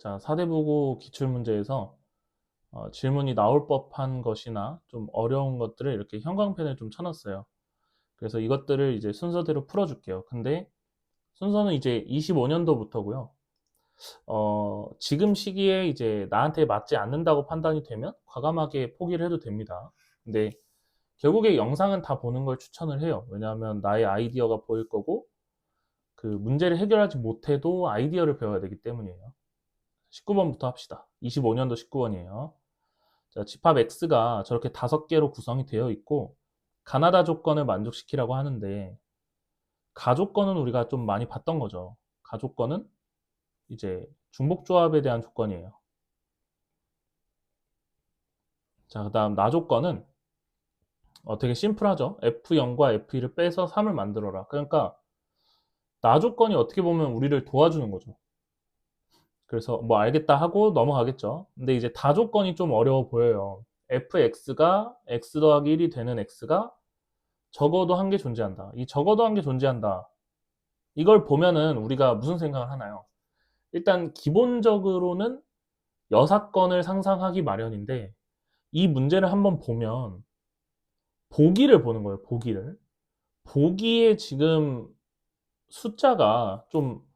자, 사대부고 기출문제에서 질문이 나올 법한 것이나 좀 어려운 것들을 이렇게 형광펜에 좀 쳐놨어요. 그래서 이것들을 이제 순서대로 풀어줄게요. 근데 순서는 이제 25년도부터고요. 지금 시기에 이제 나한테 맞지 않는다고 판단이 되면 과감하게 포기를 해도 됩니다. 근데 결국에 영상은 다 보는 걸 추천을 해요. 왜냐하면 나의 아이디어가 보일 거고 그 문제를 해결하지 못해도 아이디어를 배워야 되기 때문이에요. 19번부터 합시다. 25년도 19번이에요. 자, 집합 X가 저렇게 5개로 구성이 되어 있고 가나다 조건을 만족시키라고 하는데 가조건은 우리가 좀 많이 봤던 거죠. 가조건은 이제 중복조합에 대한 조건이에요. 자, 그 다음 나조건은 되게 심플하죠. F0과 F1을 빼서 3을 만들어라. 그러니까 나조건이 어떻게 보면 우리를 도와주는 거죠. 그래서 뭐 알겠다 하고 넘어가겠죠. 근데 이제 다조건이 좀 어려워 보여요. fx가 x 더하기 1이 되는 x가 적어도 한 개 존재한다. 이 적어도 한 개 존재한다. 이걸 보면은 우리가 무슨 생각을 하나요? 일단 기본적으로는 여사건을 상상하기 마련인데 이 문제를 한번 보면 보기를 보는 거예요. 보기를. 보기에 지금 숫자가 좀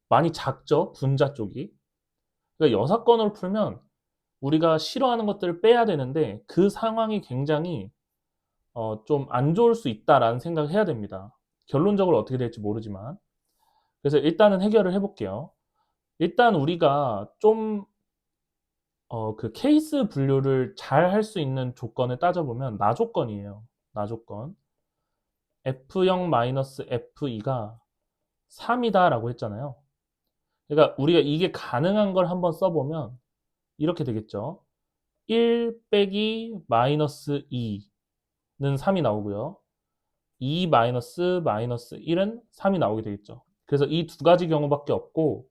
많이 작죠? 분자 쪽이. 그러니까 여사건을 풀면 우리가 싫어하는 것들을 빼야 되는데 그 상황이 굉장히 좀 안 좋을 수 있다라는 생각을 해야 됩니다. 결론적으로 어떻게 될지 모르지만. 그래서 일단은 해결을 해볼게요. 일단 우리가 좀 그 케이스 분류를 잘 할 수 있는 조건을 따져보면 나조건이에요. 나조건. F0-F2가 3이다라고 했잖아요. 그러니까 우리가 이게 가능한 걸 한번 써보면 이렇게 되겠죠. 1 빼기 마이너스 2는 3이 나오고요. 2 마이너스 1은 3이 나오게 되겠죠. 그래서 이 두 가지 경우밖에 없고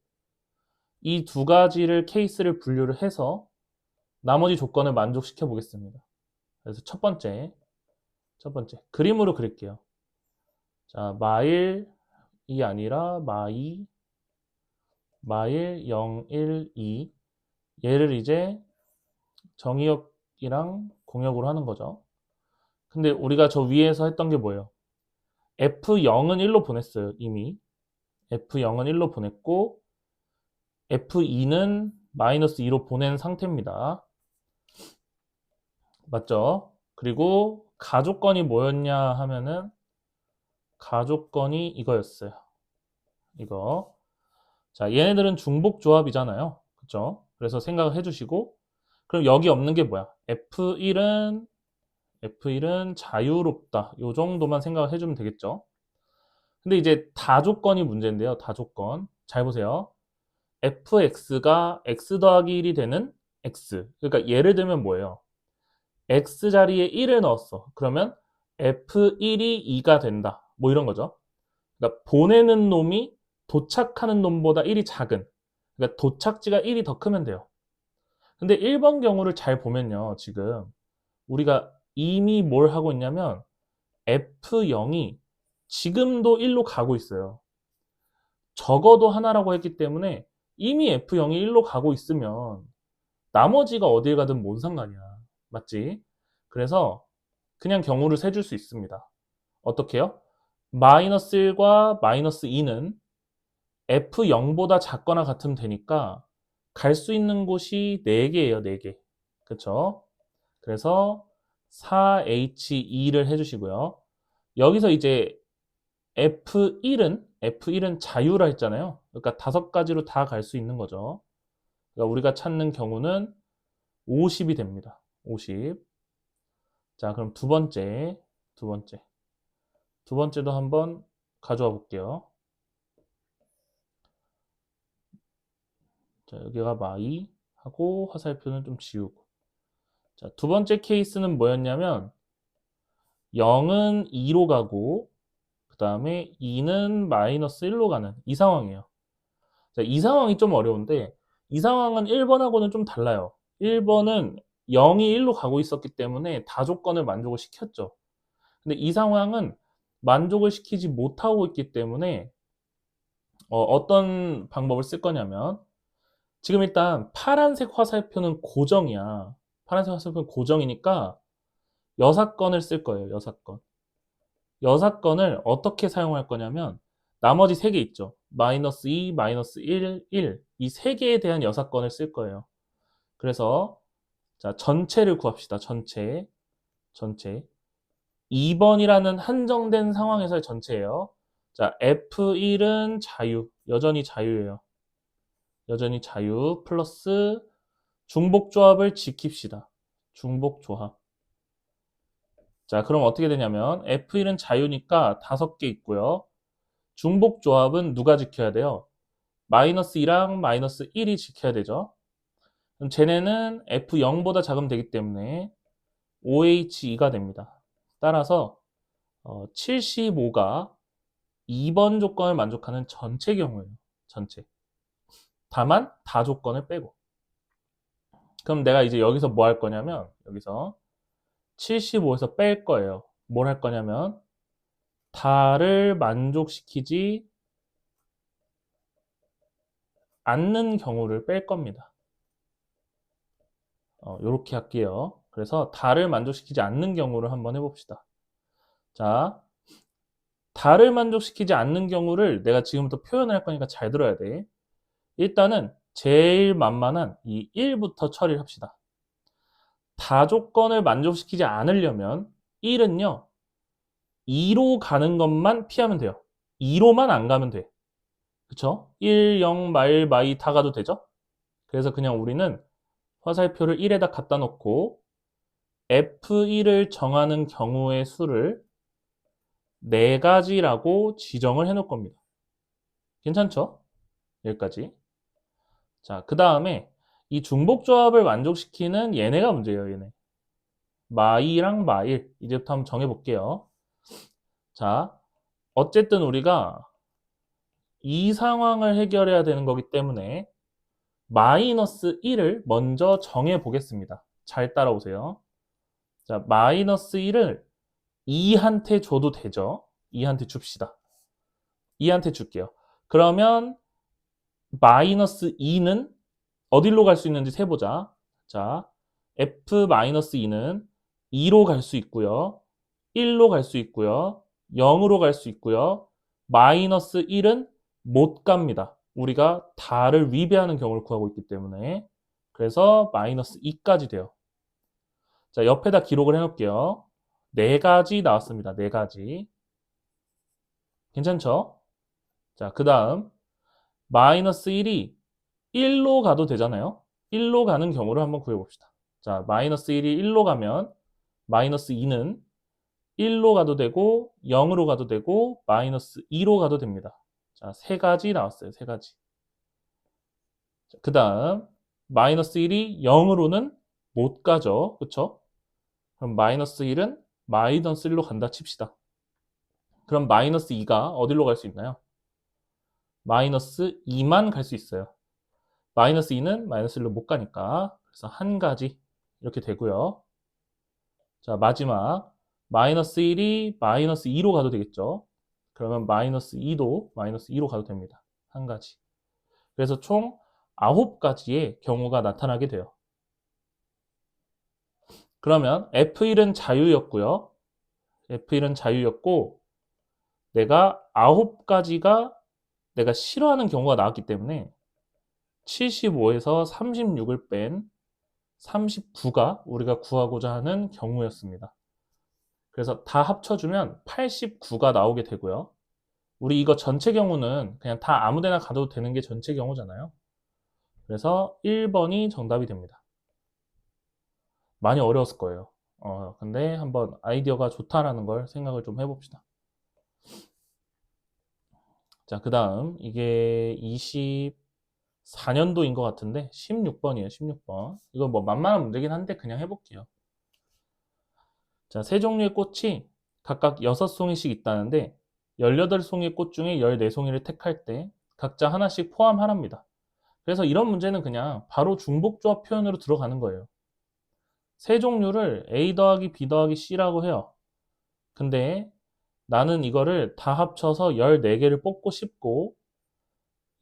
이 두 가지를 케이스를 분류를 해서 나머지 조건을 만족시켜 보겠습니다. 그래서 첫 번째 그림으로 그릴게요. 자, 마일이 아니라 마일 0, 1, 2 얘를 이제 정의역이랑 공역으로 하는 거죠. 근데 우리가 저 위에서 했던 게 뭐예요? F0은 1로 보냈어요, 이미. F0은 1로 보냈고 F2는 마이너스 2로 보낸 상태입니다. 맞죠? 그리고 가조건이 뭐였냐 하면은 가조건이 이거였어요. 이거. 자, 얘네들은 중복 조합이잖아요. 그쵸? 그래서 생각을 해주시고 그럼 여기 없는 게 뭐야? F1은 자유롭다. 요 정도만 생각을 해주면 되겠죠? 근데 이제 다조건이 문제인데요. 다조건. 잘 보세요. fx가 x 더하기 1이 되는 x. 그러니까 예를 들면 뭐예요? x 자리에 1을 넣었어. 그러면 f1이 2가 된다. 뭐 이런 거죠. 그러니까 보내는 놈이 도착하는 놈보다 1이 작은. 그러니까 도착지가 1이 더 크면 돼요. 근데 1번 경우를 잘 보면요. 지금 우리가 이미 뭘 하고 있냐면 f0이 지금도 1로 가고 있어요. 적어도 하나라고 했기 때문에 이미 f0이 1로 가고 있으면 나머지가 어딜 가든 뭔 상관이야. 맞지? 그래서 그냥 경우를 세줄 수 있습니다. 어떻게요? 마이너스 1과 마이너스 2는 F0보다 작거나 같으면 되니까 갈 수 있는 곳이 4개예요, 4개. 그쵸? 그래서 4H2를 해주시고요. 여기서 이제 F1은 자유라 했잖아요. 그러니까 5가지로 다 갈 수 있는 거죠. 그러니까 우리가 찾는 경우는 50이 됩니다. 50. 자, 그럼 두 번째. 두 번째도 한번 가져와 볼게요. 자, 여기가 마이 하고 화살표는 좀 지우고. 자, 두 번째 케이스는 뭐였냐면 0은 2로 가고 그 다음에 2는 마이너스 1로 가는 이 상황이에요. 자, 이 상황이 좀 어려운데 이 상황은 1번하고는 좀 달라요. 1번은 0이 1로 가고 있었기 때문에 다조건을 만족을 시켰죠. 근데 이 상황은 만족을 시키지 못하고 있기 때문에 어떤 방법을 쓸 거냐면 지금 일단 파란색 화살표는 고정이야. 파란색 화살표는 고정이니까 여사건을 쓸 거예요. 여사건. 여사건을 어떻게 사용할 거냐면 나머지 3개 있죠. 마이너스 2, 마이너스 1, 1. 이 3개에 대한 여사건을 쓸 거예요. 그래서 자, 전체를 구합시다. 전체. 전체. 2번이라는 한정된 상황에서의 전체예요. 자, F1은 자유. 여전히 자유예요. 여전히 자유 플러스 중복조합을 지킵시다. 중복조합. 자, 그럼 어떻게 되냐면 F1은 자유니까 5개 있고요. 중복조합은 누가 지켜야 돼요? 마이너스 2랑 마이너스 1이 지켜야 되죠. 그럼 쟤네는 F0보다 작으면 되기 때문에 OH2가 됩니다. 따라서 75가 2번 조건을 만족하는 전체 경우예요. 전체. 다만 다 조건을 빼고. 그럼 내가 이제 여기서 뭐 할 거냐면 여기서 75에서 뺄 거예요. 뭘 할 거냐면 다를 만족시키지 않는 경우를 뺄 겁니다. 이렇게 할게요. 그래서 다를 만족시키지 않는 경우를 한번 해봅시다. 자, 다를 만족시키지 않는 경우를 내가 지금부터 표현을 할 거니까 잘 들어야 돼. 일단은 제일 만만한 이 1부터 처리를 합시다. 다 조건을 만족시키지 않으려면 1은요, 2로 가는 것만 피하면 돼요. 2로만 안 가면 돼. 그쵸? 1, 0, 마일, 마이 다 가도 되죠? 그래서 그냥 우리는 화살표를 1에다 갖다 놓고 F1을 정하는 경우의 수를 4가지라고 지정을 해 놓을 겁니다. 괜찮죠? 여기까지. 자, 그 다음에 이 중복조합을 만족시키는 얘네가 문제예요, 얘네. 마이랑 마일. 이제부터 한번 정해볼게요. 자, 어쨌든 우리가 이 상황을 해결해야 되는 거기 때문에 마이너스 1을 먼저 정해 보겠습니다. 잘 따라오세요. 자, 마이너스 1을 2한테 줘도 되죠? 2한테 줍시다. 2한테 줄게요. 그러면 마이너스 2는 어디로 갈 수 있는지 세보자. 자, F-2는 2로 갈 수 있고요. 1로 갈 수 있고요. 0으로 갈 수 있고요. 마이너스 1은 못 갑니다. 우리가 다를 위배하는 경우를 구하고 있기 때문에. 그래서 마이너스 2까지 돼요. 자, 옆에다 기록을 해놓을게요. 4가지 나왔습니다. 4가지. 괜찮죠? 자, 그 다음 마이너스 1이 1로 가도 되잖아요. 1로 가는 경우를 한번 구해봅시다. 자, 마이너스 1이 1로 가면 마이너스 2는 1로 가도 되고 0으로 가도 되고 마이너스 2로 가도 됩니다. 자, 3가지 나왔어요. 3가지. 그 다음 마이너스 1이 0으로는 못 가죠. 그쵸? 그럼 마이너스 1은 마이너스 1로 간다 칩시다. 그럼 마이너스 2가 어디로 갈 수 있나요? 마이너스 2만 갈 수 있어요. 마이너스 2는 마이너스 1로 못 가니까. 그래서 한 가지 이렇게 되고요. 자, 마지막 마이너스 1이 마이너스 2로 가도 되겠죠. 그러면 마이너스 2도 마이너스 2로 가도 됩니다. 한 가지. 그래서 총 9가지의 경우가 나타나게 돼요. 그러면 F1은 자유였고요. F1은 자유였고 내가 9가지가 내가 싫어하는 경우가 나왔기 때문에 75에서 36을 뺀 39가 우리가 구하고자 하는 경우였습니다. 그래서 다 합쳐주면 89가 나오게 되고요. 우리 이거 전체 경우는 그냥 다 아무데나 가도 되는 게 전체 경우잖아요. 그래서 1번이 정답이 됩니다. 많이 어려웠을 거예요. 근데 한번 아이디어가 좋다라는 걸 생각을 좀 해봅시다. 자, 그 다음 이게 24년도인 것 같은데 16번이에요. 16번. 이거 뭐 만만한 문제긴 한데 그냥 해볼게요. 자, 세 종류의 꽃이 각각 6송이씩 있다는데 18송이의 꽃 중에 14송이를 택할 때 각자 하나씩 포함하랍니다. 그래서 이런 문제는 그냥 바로 중복조합 표현으로 들어가는 거예요. 세 종류를 A 더하기 B 더하기 C라고 해요. 근데 나는 이거를 다 합쳐서 14개를 뽑고 싶고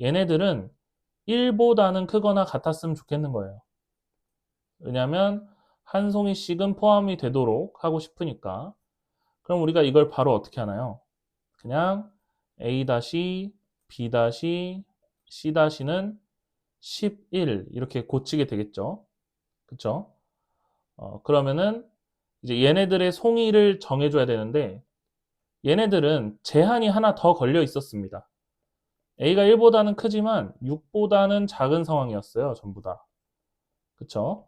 얘네들은 1보다는 크거나 같았으면 좋겠는 거예요. 왜냐면 한 송이씩은 포함이 되도록 하고 싶으니까. 그럼 우리가 이걸 바로 어떻게 하나요? 그냥 A-, B-, C-는 11 이렇게 고치게 되겠죠. 그쵸? 그러면은 이제 얘네들의 송이를 정해줘야 되는데 얘네들은 제한이 하나 더 걸려 있었습니다. A가 1보다는 크지만 6보다는 작은 상황이었어요. 전부 다. 그쵸?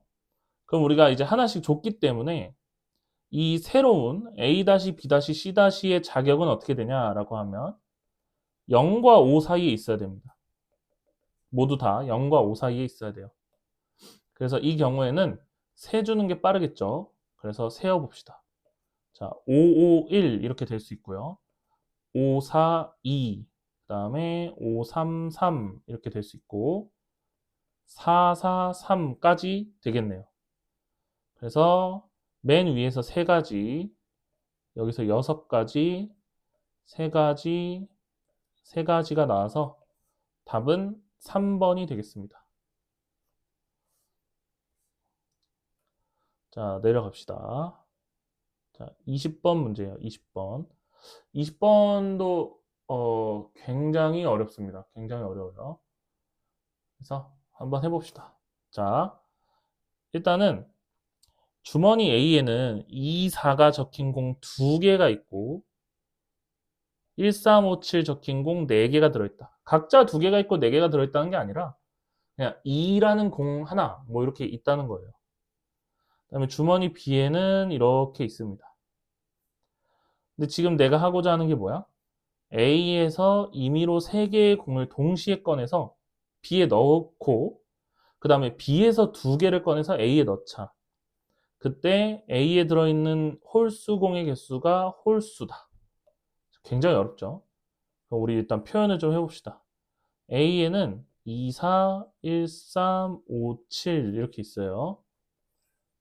그럼 우리가 이제 하나씩 줬기 때문에 이 새로운 A-, B-, C-의 자격은 어떻게 되냐라고 하면 0과 5 사이에 있어야 됩니다. 모두 다 0과 5 사이에 있어야 돼요. 그래서 이 경우에는 세주는 게 빠르겠죠. 그래서 세어봅시다. 자, 5, 5, 1 이렇게 될 수 있고요. 5, 4, 2, 그 다음에 5, 3, 3 이렇게 될 수 있고 4, 4, 3까지 되겠네요. 그래서 맨 위에서 3가지, 여기서 6가지, 3가지, 3가지가 나와서 답은 3번이 되겠습니다. 자, 내려갑시다. 자, 20번 문제예요. 20번. 20번도 굉장히 어렵습니다. 굉장히 어려워요. 그래서 한번 해봅시다. 자, 일단은 주머니 A에는 2, 4가 적힌 공 2개가 있고 1, 3, 5, 7 적힌 공 4개가 들어있다. 각자 2개가 있고 4개가 들어있다는 게 아니라 그냥 2라는 공 하나 뭐 이렇게 있다는 거예요. 그 다음에 주머니 B에는 이렇게 있습니다. 근데 지금 내가 하고자 하는 게 뭐야? A에서 임의로 3개의 공을 동시에 꺼내서 B에 넣고 그 다음에 B에서 2개를 꺼내서 A에 넣자. 그때 A에 들어있는 홀수 공의 개수가 홀수다. 굉장히 어렵죠? 그럼 우리 일단 표현을 좀 해봅시다. A에는 2, 4, 1, 3, 5, 7 이렇게 있어요.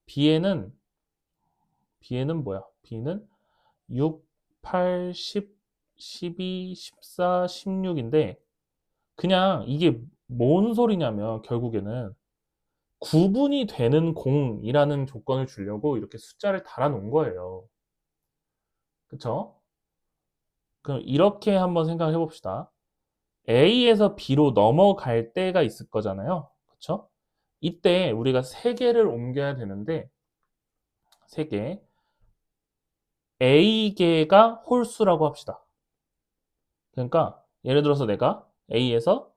B에는 뭐야? B는 6, 8, 10, 12, 14, 16인데 그냥 이게 뭔 소리냐면 결국에는 구분이 되는 공이라는 조건을 주려고 이렇게 숫자를 달아 놓은 거예요. 그쵸? 그럼 이렇게 한번 생각해 봅시다. A에서 B로 넘어갈 때가 있을 거잖아요. 그쵸? 이때 우리가 3개를 옮겨야 되는데 3개 A개가 홀수라고 합시다. 그러니까 예를 들어서 내가 A에서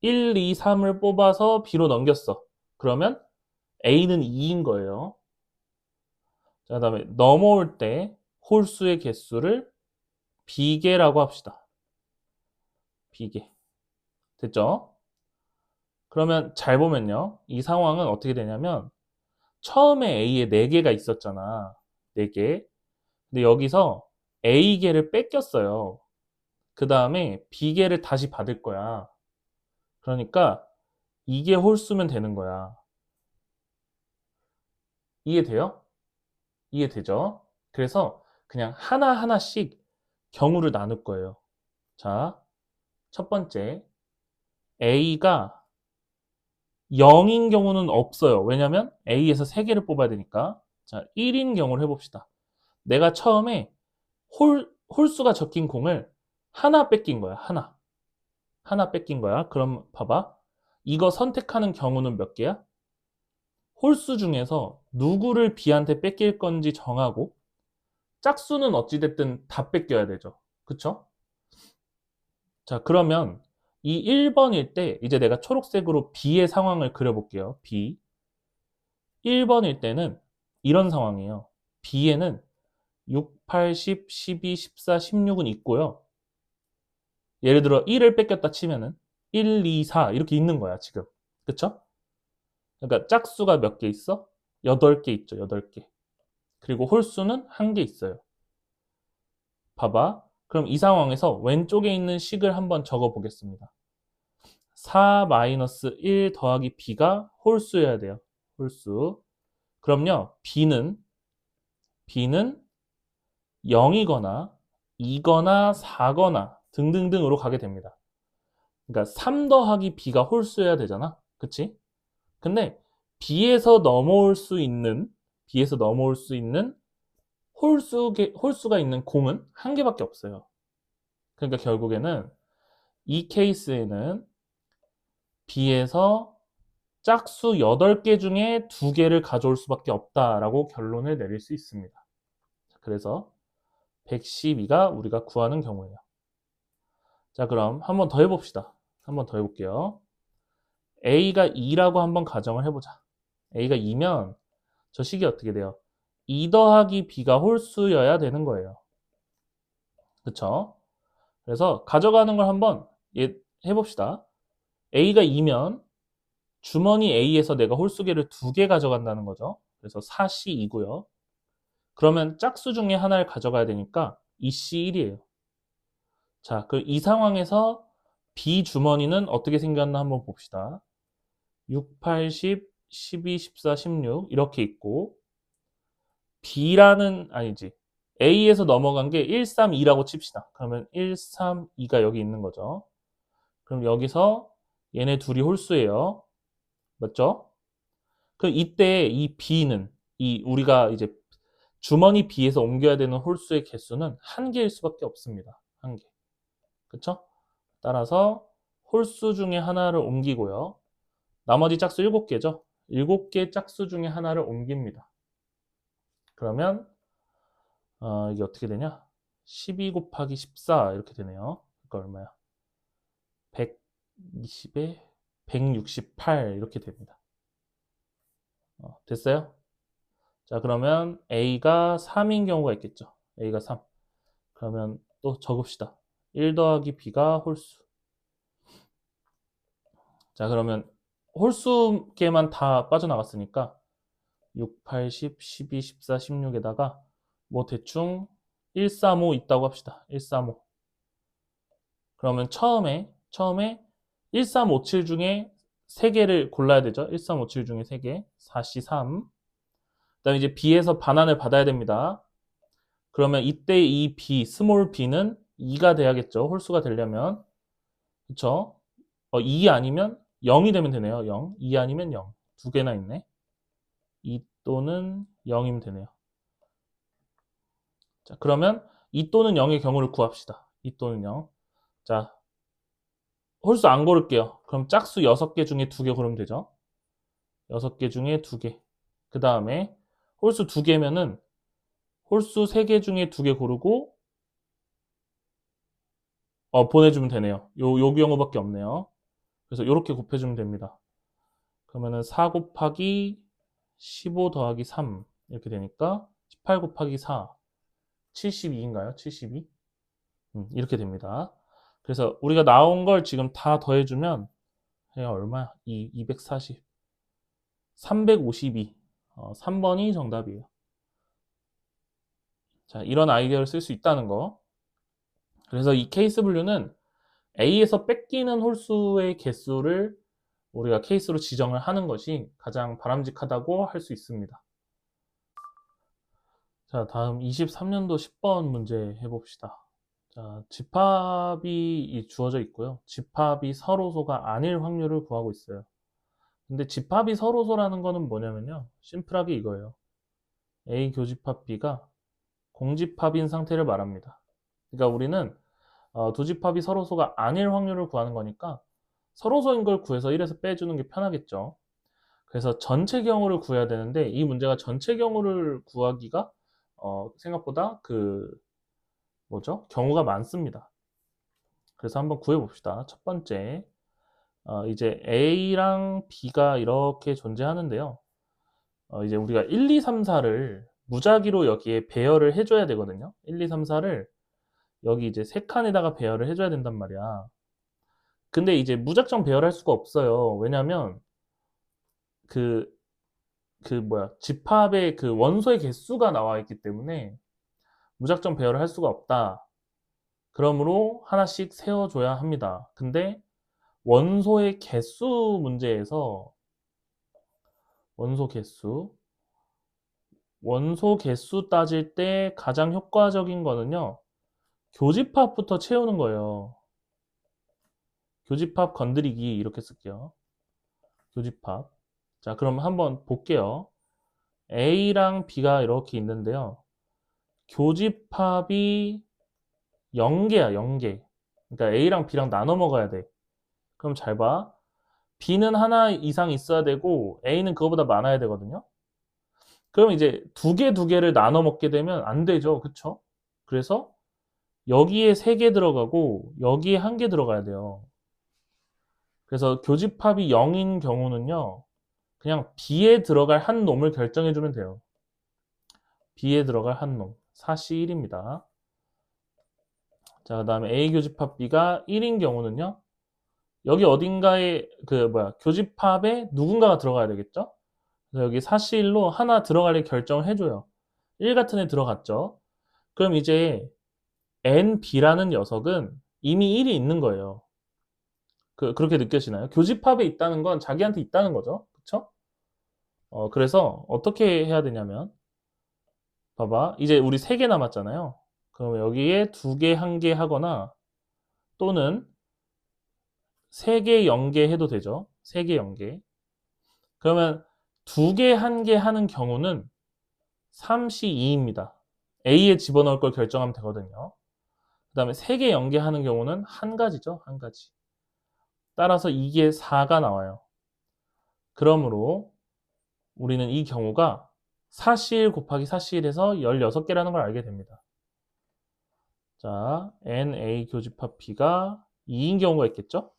1, 2, 3을 뽑아서 B로 넘겼어. 그러면 A는 2인 거예요. 자, 그다음에 넘어올 때 홀수의 개수를 B개라고 합시다. B개. 됐죠? 그러면 잘 보면요. 이 상황은 어떻게 되냐면 처음에 A에 4개가 있었잖아. 4개. 근데 여기서 A개를 뺏겼어요. 그 다음에 B개를 다시 받을 거야. 그러니까 이게 홀수면 되는 거야. 이해돼요? 이해되죠? 그래서 그냥 하나하나씩 경우를 나눌 거예요. 자, 첫 번째. A가 0인 경우는 없어요. 왜냐면 A에서 3개를 뽑아야 되니까. 자, 1인 경우를 해봅시다. 내가 처음에 홀수가 적힌 공을 하나 뺏긴 거야. 하나 뺏긴 거야. 그럼 봐봐. 이거 선택하는 경우는 몇 개야? 홀수 중에서 누구를 B한테 뺏길 건지 정하고 짝수는 어찌됐든 다 뺏겨야 되죠. 그쵸? 자, 그러면 이 1번일 때 이제 내가 초록색으로 B의 상황을 그려볼게요. B. 1번일 때는 이런 상황이에요. B에는 6, 8, 10, 12, 14, 16은 있고요. 예를 들어 1을 뺏겼다 치면은 1, 2, 4 이렇게 있는 거야, 지금. 그쵸? 그러니까 짝수가 몇 개 있어? 8개 있죠, 8개. 그리고 홀수는 1개 있어요. 봐봐. 그럼 이 상황에서 왼쪽에 있는 식을 한번 적어 보겠습니다. 4-1 더하기 B가 홀수여야 돼요. 홀수. 그럼요, B는 0이거나 2거나 4거나 등등등으로 가게 됩니다. 그러니까 3 더하기 b가 홀수여야 되잖아. 그치? 근데 b에서 넘어올 수 있는 홀수가 있는 공은 한 개밖에 없어요. 그러니까 결국에는 이 케이스에는 b에서 짝수 8개 중에 2개를 가져올 수밖에 없다라고 결론을 내릴 수 있습니다. 그래서 112가 우리가 구하는 경우예요. 자, 그럼 한번 더 해봅시다. 한번 더 해볼게요. A가 2라고 한번 가정을 해보자. A가 2면 저 식이 어떻게 돼요? 2 더하기 B가 홀수여야 되는 거예요. 그쵸? 그래서 가져가는 걸 한번 해봅시다. A가 2면 주머니 A에서 내가 홀수개를 2개 가져간다는 거죠. 그래서 4C2고요. 그러면 짝수 중에 하나를 가져가야 되니까 2C1이에요. 자, 그 이 상황에서 B 주머니는 어떻게 생겼나 한번 봅시다. 6, 8, 10, 12, 14, 16 이렇게 있고 A에서 넘어간 게 1, 3, 2라고 칩시다. 그러면 1, 3, 2가 여기 있는 거죠. 그럼 여기서 얘네 둘이 홀수예요. 맞죠? 그럼 이때 이 B는 우리가 이제 주머니 B에서 옮겨야 되는 홀수의 개수는 한 개일 수밖에 없습니다. 한 개. 그쵸? 따라서 홀수 중에 하나를 옮기고요. 나머지 짝수 7개죠? 7개 짝수 중에 하나를 옮깁니다. 그러면 이게 어떻게 되냐? 12 곱하기 14 이렇게 되네요. 그러니까 얼마야? 120에 168 이렇게 됩니다. 됐어요? 자, 그러면 A가 3인 경우가 있겠죠. A가 3. 그러면 또 적읍시다. 1 더하기 B가 홀수. 자, 그러면 홀수개만 다 빠져나갔으니까 6, 8, 10, 12, 14, 16에다가 뭐 대충 135 있다고 합시다. 135. 그러면 처음에 1357 중에 3개를 골라야 되죠. 1357 중에 3개. 4C3. 그다음에 이제 B에서 반환을 받아야 됩니다. 그러면 이때 이 B, 스몰 b는 2가 돼야겠죠. 홀수가 되려면. 그쵸? 2 아니면 0이 되면 되네요. 0. 2 아니면 0. 두 개나 있네. 2 또는 0이면 되네요. 자, 그러면 2 또는 0의 경우를 구합시다. 2 또는 0. 자, 홀수 안 고를게요. 그럼 짝수 6개 중에 2개 고르면 되죠. 6개 중에 2개. 그 다음에 홀수 2개면은 홀수 3개 중에 2개 고르고 보내주면 되네요. 요 경우밖에 없네요. 그래서 이렇게 곱해주면 됩니다. 그러면은 4 곱하기 15 더하기 3 이렇게 되니까 18 곱하기 4 72인가요? 72? 이렇게 됩니다. 그래서 우리가 나온 걸 지금 다 더해주면 해가 얼마야? 240 352 3번이 정답이에요. 자, 이런 아이디어를 쓸 수 있다는 거. 그래서 이 케이스 분류는 A에서 뺏기는 홀수의 개수를 우리가 케이스로 지정을 하는 것이 가장 바람직하다고 할 수 있습니다. 자, 다음 23년도 10번 문제 해봅시다. 자, 집합이 주어져 있고요. 집합이 서로소가 아닐 확률을 구하고 있어요. 근데 집합이 서로소라는 거는 뭐냐면요. 심플하게 이거예요. A 교집합 B가 공집합인 상태를 말합니다. 그러니까 우리는 두 집합이 서로소가 아닐 확률을 구하는 거니까 서로소인 걸 구해서 1에서 빼주는 게 편하겠죠. 그래서 전체 경우를 구해야 되는데 이 문제가 전체 경우를 구하기가 생각보다 경우가 많습니다. 그래서 한번 구해봅시다. 첫 번째, 이제 A랑 B가 이렇게 존재하는데요. 이제 우리가 1, 2, 3, 4를 무작위로 여기에 배열을 해줘야 되거든요. 1, 2, 3, 4를 여기 이제 세 칸에다가 배열을 해줘야 된단 말이야. 근데 이제 무작정 배열할 수가 없어요. 왜냐면 집합의 그 원소의 개수가 나와 있기 때문에 무작정 배열을 할 수가 없다. 그러므로 하나씩 세워줘야 합니다. 근데 원소의 개수 문제에서 원소 개수 따질 때 가장 효과적인 거는요. 교집합부터 채우는 거예요. 교집합 건드리기 이렇게 쓸게요. 교집합. 자, 그럼 한번 볼게요. A랑 B가 이렇게 있는데요. 교집합이 0개야, 0개. 그러니까 A랑 B랑 나눠 먹어야 돼. 그럼 잘 봐. B는 하나 이상 있어야 되고 A는 그거보다 많아야 되거든요. 그럼 이제 두 개를 나눠 먹게 되면 안 되죠. 그쵸? 그래서 여기에 3개 들어가고 여기에 1개 들어가야 돼요. 그래서 교집합이 0인 경우는요. 그냥 B에 들어갈 한 놈을 결정해주면 돼요. B에 들어갈 한 놈. 4시 1입니다. 자, 그 다음에 A 교집합 B가 1인 경우는요. 여기 어딘가에 교집합에 누군가가 들어가야 되겠죠? 그래서 여기 4시 1로 하나 들어갈 결정을 해줘요. 1 같은 애 들어갔죠? 그럼 이제 NB라는 녀석은 이미 1이 있는 거예요. 그렇게 느껴지나요? 교집합에 있다는 건 자기한테 있다는 거죠. 그쵸? 그래서 어떻게 해야 되냐면, 봐봐. 이제 우리 3개 남았잖아요. 그럼 여기에 2개, 1개 하거나 또는 3개, 0개 해도 되죠. 3개, 0개. 그러면 2개, 1개 하는 경우는 3시 2입니다. A에 집어넣을 걸 결정하면 되거든요. 그 다음에 3개, 0개 하는 경우는 한 가지죠. 한 가지. 따라서 이게 4가 나와요. 그러므로 우리는 이 경우가 4시1 곱하기 4시1에서 16개라는 걸 알게 됩니다. 자, NA 교집합 B가 2인 경우가 있겠죠?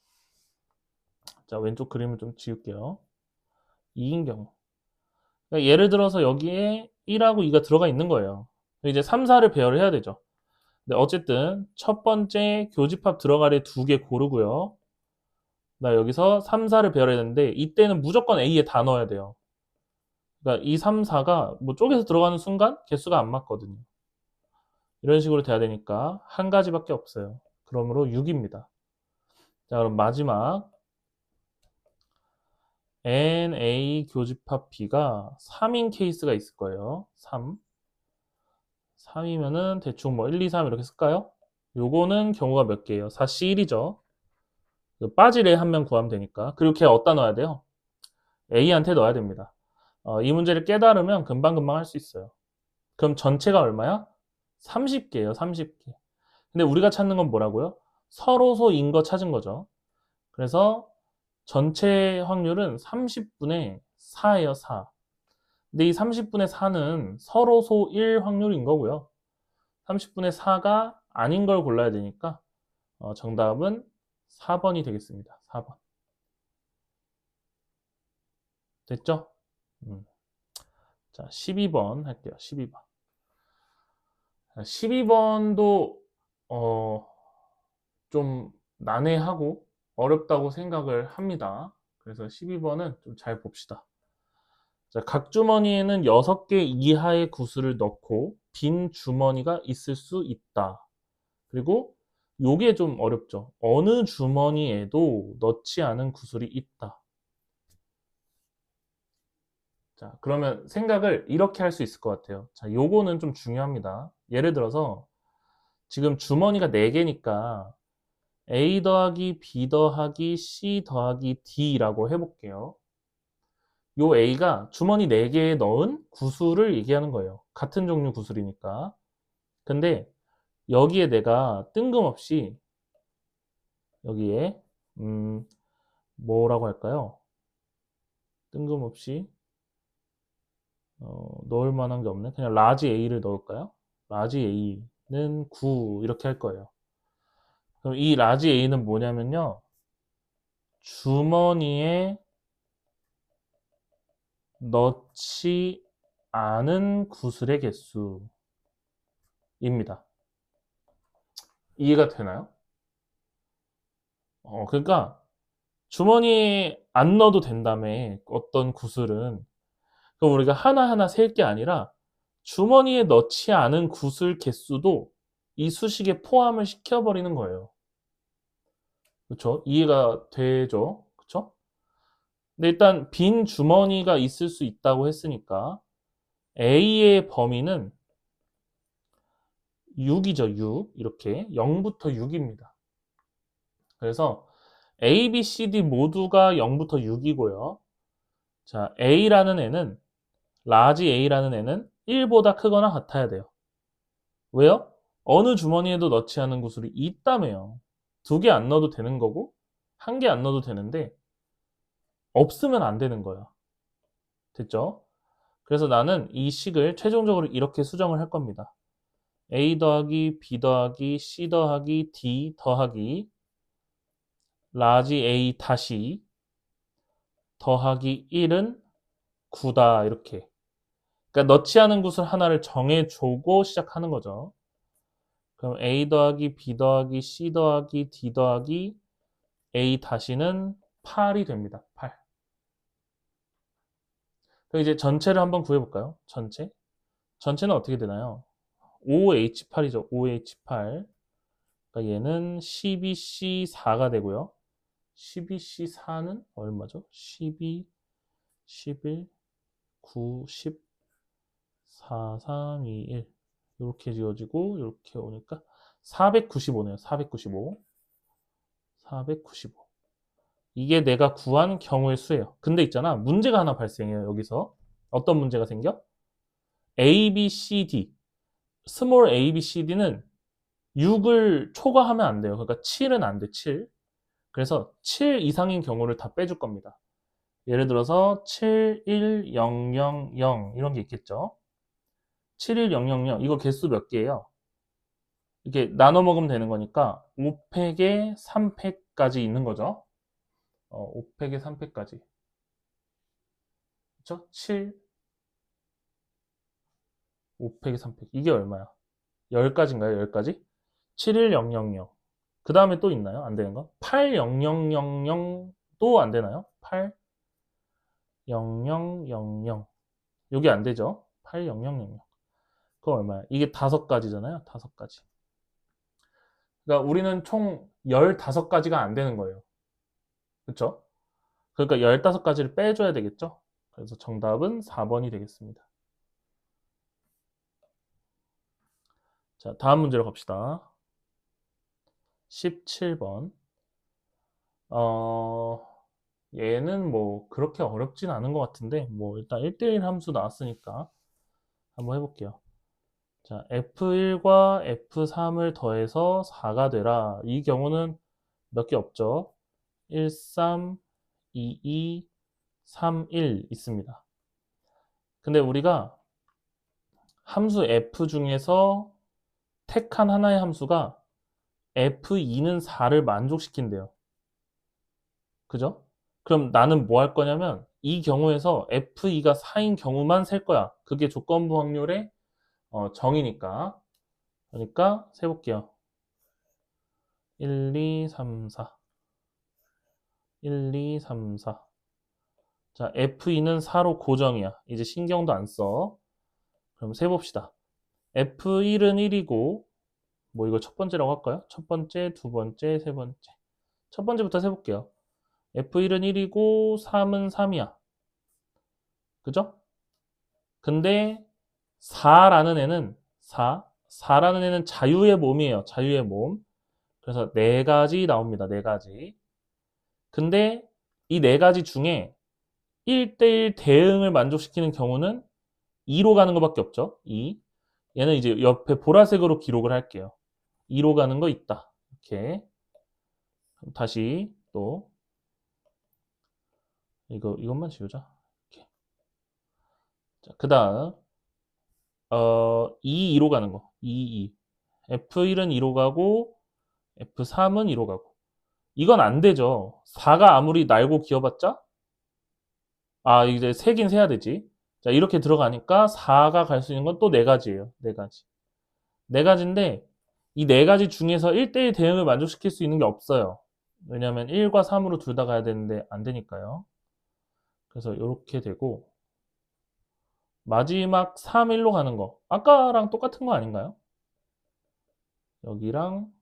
자, 왼쪽 그림을 좀 지울게요. 2인 경우. 그러니까 예를 들어서 여기에 1하고 2가 들어가 있는 거예요. 이제 3, 4를 배열을 해야 되죠. 근데 어쨌든 첫 번째 교집합 들어갈 애 2개 고르고요. 나 여기서 3, 4를 배열해야 되는데 이때는 무조건 A에 다 넣어야 돼요. 그러니까 이 3, 4가 뭐 쪼개서 들어가는 순간 개수가 안 맞거든요. 이런 식으로 돼야 되니까 한 가지밖에 없어요. 그러므로 6입니다. 자, 그럼 마지막 NA 교집합 B가 3인 케이스가 있을 거예요. 3. 3이면은 대충 뭐 1, 2, 3 이렇게 쓸까요? 요거는 경우가 몇 개예요? 4C 1이죠. 빠질 애 한 명 구하면 되니까. 그리고 걔 어디다 넣어야 돼요? A한테 넣어야 됩니다. 이 문제를 깨달으면 금방금방 할 수 있어요. 그럼 전체가 얼마야? 30개예요. 30개. 근데 우리가 찾는 건 뭐라고요? 서로소인 거 찾은 거죠. 그래서 전체 확률은 30분의 4예요. 4. 근데 이 30분의 4는 서로소 1 확률인 거고요. 30분의 4가 아닌 걸 골라야 되니까 정답은 4번이 되겠습니다. 4번. 됐죠? 자, 12번 할게요. 12번. 12번도 좀 난해하고 어렵다고 생각을 합니다. 그래서 12번은 좀 잘 봅시다. 자, 각 주머니에는 6개 이하의 구슬을 넣고 빈 주머니가 있을 수 있다. 그리고 요게 좀 어렵죠. 어느 주머니에도 넣지 않은 구슬이 있다. 자, 그러면 생각을 이렇게 할 수 있을 것 같아요. 자, 요거는 좀 중요합니다. 예를 들어서 지금 주머니가 4개니까 A 더하기 B 더하기 C 더하기 D라고 해볼게요. 요 A가 주머니 4개에 넣은 구슬을 얘기하는 거예요. 같은 종류 구슬이니까. 근데 여기에 내가 뜬금없이 여기에 뭐라고 할까요? 뜬금없이 넣을 만한 게 없네. 그냥 라지 A를 넣을까요? 라지 A는 9 이렇게 할 거예요. 그럼 이 라지 A는 뭐냐면요. 주머니에 넣지 않은 구슬의 개수입니다. 이해가 되나요? 그러니까 주머니에 안 넣어도 된다며 어떤 구슬은 그럼 우리가 하나하나 셀 게 아니라 주머니에 넣지 않은 구슬 개수도 이 수식에 포함을 시켜버리는 거예요. 그렇죠? 이해가 되죠? 그렇죠? 근데 일단 빈 주머니가 있을 수 있다고 했으니까 A의 범위는 6이죠. 6 이렇게 0부터 6입니다. 그래서 A, B, C, D 모두가 0부터 6이고요. 자, A라는 애는, 라지 A라는 애는 1보다 크거나 같아야 돼요. 왜요? 어느 주머니에도 넣지 않은 구슬이 있다며요. 2개 안 넣어도 되는 거고, 1개 안 넣어도 되는데, 없으면 안 되는 거야. 됐죠? 그래서 나는 이 식을 최종적으로 이렇게 수정을 할 겁니다. A 더하기 B 더하기 C 더하기 D 더하기 라지 A 다시 더하기 1은 9다 이렇게. 그러니까 넣지 않은 구슬 하나를 정해주고 시작하는 거죠. 그럼 A 더하기 B 더하기 C 더하기 D 더하기 A 다시는 8이 됩니다. 8. 그럼 이제 전체를 한번 구해볼까요? 전체는 어떻게 되나요? 5H8이죠. 5H8. 그러니까 얘는 12C4가 되고요. 12C4는 얼마죠? 12, 11, 9, 10, 4, 3, 2, 1. 이렇게 지어지고 이렇게 오니까 495네요. 495. 495. 이게 내가 구한 경우의 수예요. 근데 있잖아. 문제가 하나 발생해요. 여기서. 어떤 문제가 생겨? A, B, C, D. 스몰 A, B, C, D는 6을 초과하면 안 돼요. 그러니까 7은 안 돼. 7. 그래서 7 이상인 경우를 다 빼줄 겁니다. 예를 들어서 71000 이런 게 있겠죠. 71000 이거 개수 몇 개예요? 이렇게 나눠 먹으면 되는 거니까 5팩에 3팩까지 있는 거죠. 5팩에 3팩까지. 그쵸? 7, 5팩에 3팩. 이게 얼마야? 10가지인가요? 10가지? 71000. 그 다음에 또 있나요? 안 되는 거? 80000도 안 되나요? 80000. 여기 안 되죠? 80000. 그거 얼마야? 이게 5가지잖아요. 5가지. 그러니까 우리는 총 15가지가 안 되는 거예요. 그쵸? 그러니까 15가지를 빼줘야 되겠죠? 그래서 정답은 4번이 되겠습니다. 자, 다음 문제로 갑시다. 17번. 얘는 뭐 그렇게 어렵진 않은 것 같은데 뭐 일단 1대1 함수 나왔으니까 한번 해볼게요. 자, F1과 F3을 더해서 4가 되라. 이 경우는 몇 개 없죠? 1, 3, 2, 2, 3, 1 있습니다. 근데 우리가 함수 F 중에서 택한 하나의 함수가 F2는 4를 만족시킨대요. 그죠? 그럼 나는 뭐 할 거냐면 이 경우에서 F2가 4인 경우만 셀 거야. 그게 조건부 확률의 정이니까. 그러니까 세볼게요. 1, 2, 3, 4. 1, 2, 3, 4. 자, F2는 4로 고정이야. 이제 신경도 안 써. 그럼 세봅시다. F1은 1이고, 뭐 이거 첫 번째라고 할까요? 첫 번째, 두 번째, 세 번째. 첫 번째부터 세볼게요. F1은 1이고, 3은 3이야. 그죠? 근데 4라는 애는 4라는 애는 자유의 몸이에요. 자유의 몸. 그래서 네 가지 나옵니다. 네 가지. 근데 이 네 가지 중에 1대1 대응을 만족시키는 경우는 2로 가는 것밖에 없죠. 2. 얘는 이제 옆에 보라색으로 기록을 할게요. 2로 가는 거 있다. 이렇게. 다시 또 이것만 지우자. 이렇게. 자, 그다음 2로 가는 거. 2. F1은 2로 가고 F3은 2로 가고. 이건 안 되죠. 4가 아무리 날고 기어봤자 이제 세긴 세야 되지. 자, 이렇게 들어가니까 4가 갈 수 있는 건 또 네 가지예요. 네 가지. 네 가지인데 이 네 가지 중에서 1대1 대응을 만족시킬 수 있는 게 없어요. 왜냐하면 1과 3으로 둘 다 가야 되는데 안 되니까요. 그래서 이렇게 되고 마지막 3, 1로 가는 거 아까랑 똑같은 거 아닌가요? 여기랑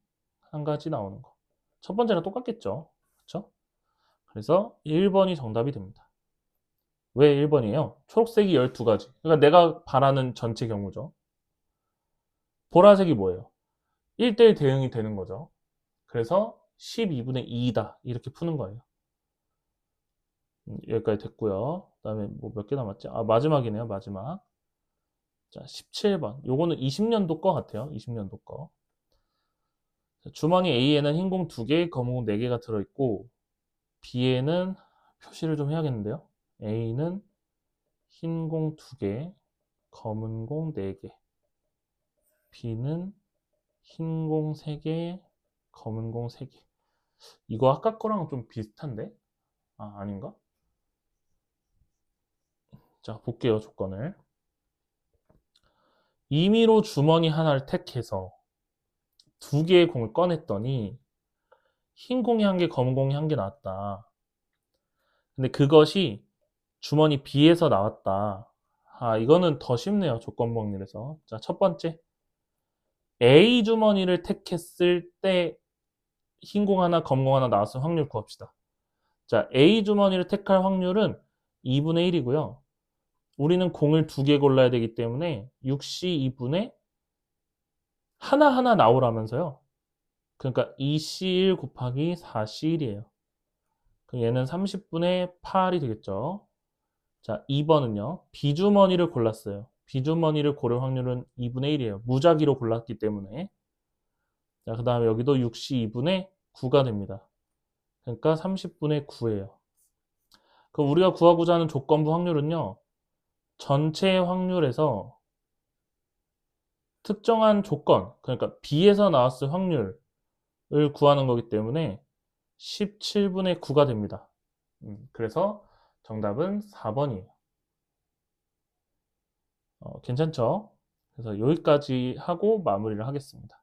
한 가지 나오는 거. 첫 번째랑 똑같겠죠. 그렇죠? 그래서 1번이 정답이 됩니다. 왜 1번이에요? 초록색이 12가지. 그러니까 내가 바라는 전체 경우죠. 보라색이 뭐예요? 1대1 대응이 되는 거죠. 그래서 12분의 2이다. 이렇게 푸는 거예요. 여기까지 됐고요. 그 다음에 뭐 몇 개 남았지? 아, 마지막이네요. 마지막. 자, 17번. 요거는 20년도 거 같아요. 20년도 거. 주머니 A에는 흰 공 2개, 검은 공 4개가 들어있고, B에는 표시를 좀 해야겠는데요. A는 흰 공 2개, 검은 공 4개. B는 흰 공 3개, 검은 공 3개. 이거 아까 거랑 좀 비슷한데? 아, 아닌가? 자, 볼게요, 조건을. 임의로 주머니 하나를 택해서 2개의 공을 꺼냈더니 흰 공이 1개, 검은 공이 1개 나왔다. 근데 그것이 주머니 B에서 나왔다. 아, 이거는 더 쉽네요, 조건 정리에서. 자, 첫 번째. A 주머니를 택했을 때 흰 공 하나, 검은 공 하나 나왔을 확률 구합시다. 자, A 주머니를 택할 확률은 2분의 1이고요. 우리는 공을 2개 골라야 되기 때문에 6C 2분의 하나하나 나오라면서요. 그러니까 2C1 곱하기 4C1이에요. 그럼 얘는 30분의 8이 되겠죠. 자, 2번은요. B주머니를 골랐어요. B주머니를 고를 확률은 2분의 1이에요. 무작위로 골랐기 때문에. 자, 그 다음에 여기도 6C 2분의 9가 됩니다. 그러니까 30분의 9예요. 그럼 우리가 구하고자 하는 조건부 확률은요. 전체 확률에서 특정한 조건, 그러니까 B에서 나왔을 확률을 구하는 거기 때문에 17분의 9가 됩니다. 그래서 정답은 4번이에요. 괜찮죠? 그래서 여기까지 하고 마무리를 하겠습니다.